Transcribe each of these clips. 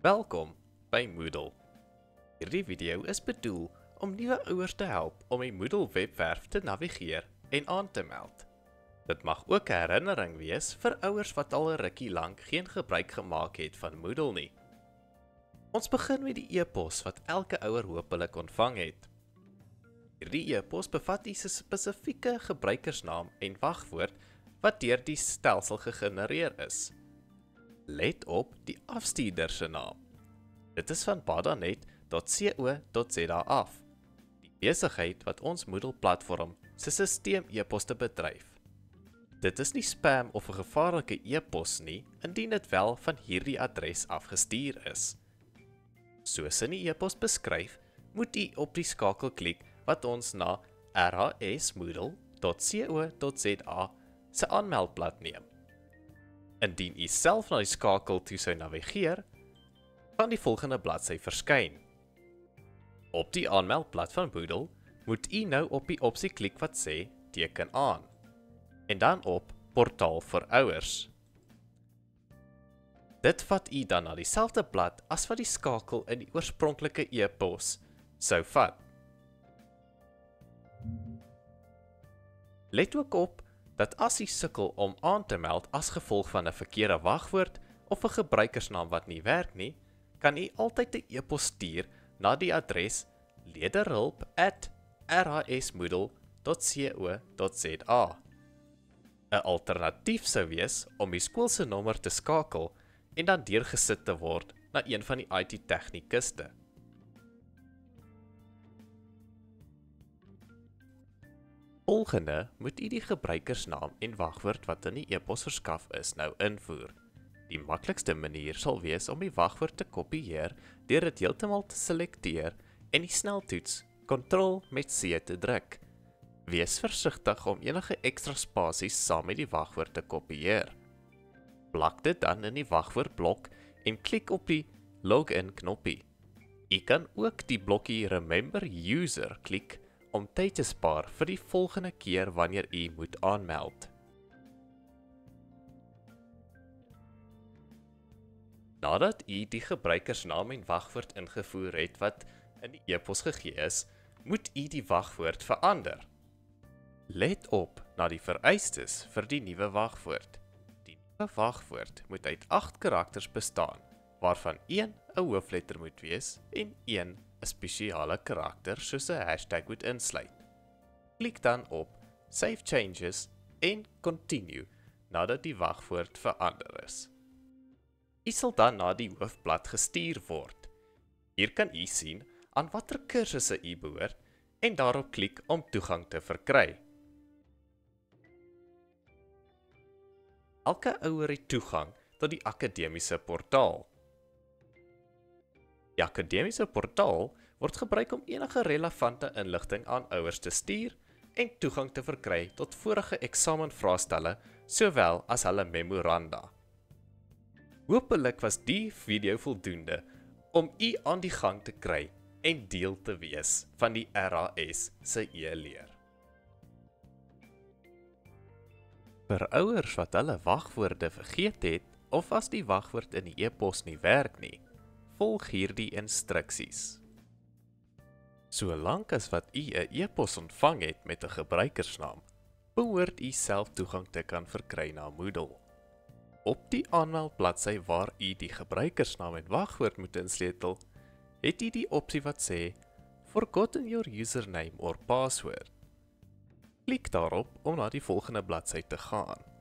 Welkom by Moodle. Hierdie video is bedoel om nuwe ouers te help om die Moodle webwerf te navigeer en aan te meld. Dit mag ook 'n herinnering wees vir ouers wat al 'n rukkie lank geen gebruik gemaak het van Moodle nie. Ons begin met die e-pos wat elke ouer hopelik ontvang het. Hierdie e-pos bevat die spesifieke gebruikersnaam en wagwoord wat deur die stelsel gegenereer is. Let op die afstuurder se naam. Dit is van badanet.co.za af, die besigheid wat ons Moodle platform se sisteem e-poste bedryf. Dit is nie spam of 'n gevaarlike e-pos nie, indien dit wel van hierdie adres afgestuur is. Soos in die e-pos beskryf, moet u op die skakel klik wat ons na rhsmoodle.co.za se aanmeldblad neem. Indien u self na die skakel toe sou navigeer, gaan die volgende bladsy verskyn. Op die aanmeldblad van Moodle moet u nou op die opsie klik wat sê teken aan en dan op portaal vir ouers. Dit vat u dan na dieselfde blad as wat die skakel in die oorspronklike e-pos sou vat. Let ook op dat as u sukkel om aan te meld as gevolg van 'n verkeerde wagwoord of 'n gebruikersnaam wat nie werk nie, kan u altyd 'n e-pos stuur na die adres lederhulp@rhsmoodle.co.za. 'n Alternatief sou wees om die skool se nommer te skakel en dan deurgesit te word na een van die IT-tegnikuste. Volgende moet u die gebruikersnaam en wagwoord wat in die e-pos verskaf is nou invoer. Die maklikste manier sal wees om die wagwoord te kopieer deur dit heeltemal te selekteer en die sneltoets Ctrl+C te druk. Wees versigtig om enige ekstra spasies saam met die wagwoord te kopieer. Plak dit dan in die wagwoordblok en klik op die login knoppie. U kan ook die blokkie Remember User klik om tyd te spaar vir die volgende keer wanneer u moet aanmeld. Nadat u die gebruikersnaam en wagwoord ingevoer het wat in die e-pos gegee is, moet u die wagwoord verander. Let op na die vereistes vir die nuwe wagwoord. Die nuwe wagwoord moet uit 8 karakters bestaan, waarvan 1 'n hoofletter moet wees en 1 'n spesiale karakter soos 'n hashtag moet insluit. Klik dan op Save Changes en Continue nadat die wagwoord verander is. U sal dan na die hoofblad gestuur word. Hier kan u sien aan watter kursusse u behoort en daarop klik om toegang te verkry. Elke ouer het toegang tot die akademiese portaal. Die akademiese portaal word gebruik om enige relevante inligting aan ouers te stuur en toegang te verkry tot vorige eksamenvraestelle sowel as hulle memoranda. Hoopelik was die video voldoende om u aan die gang te kry en deel te wees van die RHS se e-leer. Vir ouers wat hulle wagwoorde vergeet het of as die wagwoord in die e-pos nie werk nie, volg hierdie instruksies. Solank as wat u 'n e-pos ontvang het met 'n gebruikersnaam, behoort u self toegang te kan verkry na Moodle. Op die aanmeldbladsy waar u die gebruikersnaam en wagwoord moet insleutel, het u die opsie wat sê Forgotten your username or password. Klik daarop om na die volgende bladsy te gaan.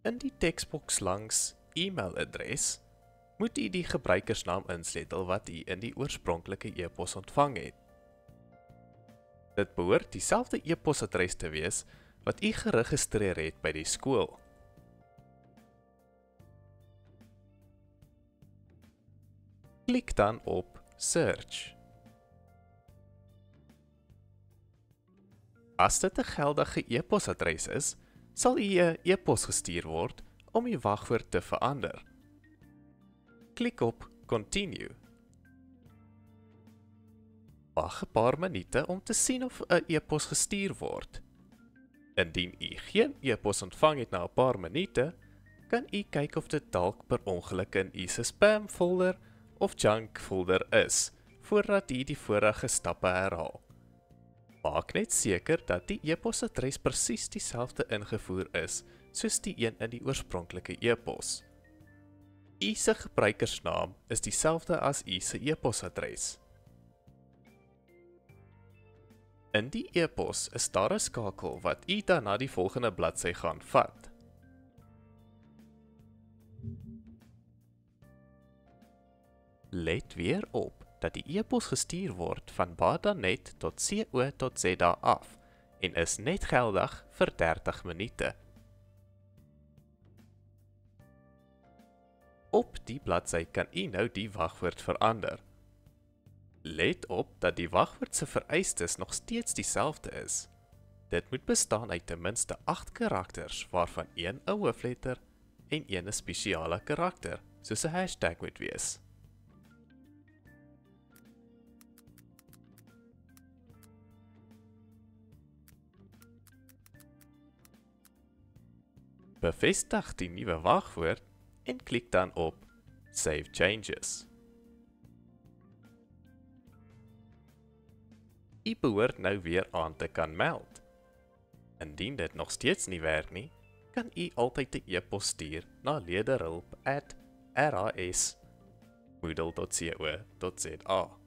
In die teksboks langs e-mailadres moet u die gebruikersnaam insleutel wat u in die oorspronklike e-pos ontvang het. Dit behoort dieselfde e-posadres te wees wat u geregistreer het by die skool. Klik dan op Search. As dit 'n geldige e-posadres is, sal u 'n e-pos gestuur word om die wagwoord te verander. Klik op Continue. Wag 'n paar minute om te sien of 'n e-pos gestuur word. Indien u geen e-pos ontvang het na 'n paar minute, kan u kyk of dit dalk per ongeluk in u se spam folder of junk folder is, voordat u die vorige stappe herhaal. Maak net seker dat die e-posadres presies dieselfde ingevoer is, soos die een in die oorspronklike e-pos. U se gebruikersnaam is dieselfde as u se e-posadres. In die e-pos is daar 'n skakel wat u dan na die volgende bladsy gaan vat. Let weer op dat die e-pos gestuur word van badanet.co.za af en is net geldig vir 30 minute. Op die bladsy kan u nou die wagwoord verander. Let op dat die wagwoord se vereistes nog steeds dieselfde is. Dit moet bestaan uit ten minste 8 karakters, waarvan 1 'n hoofletter en 1 'n spesiale karakter, soos 'n hashtag moet wees. Bevestig die nuwe wagwoord en klik dan op Save Changes. U behoort nou weer aan te kan meld. Indien dit nog steeds nie werk nie, kan u altyd 'n e-pos stuur na lederhulp@ras.moodle.co.za.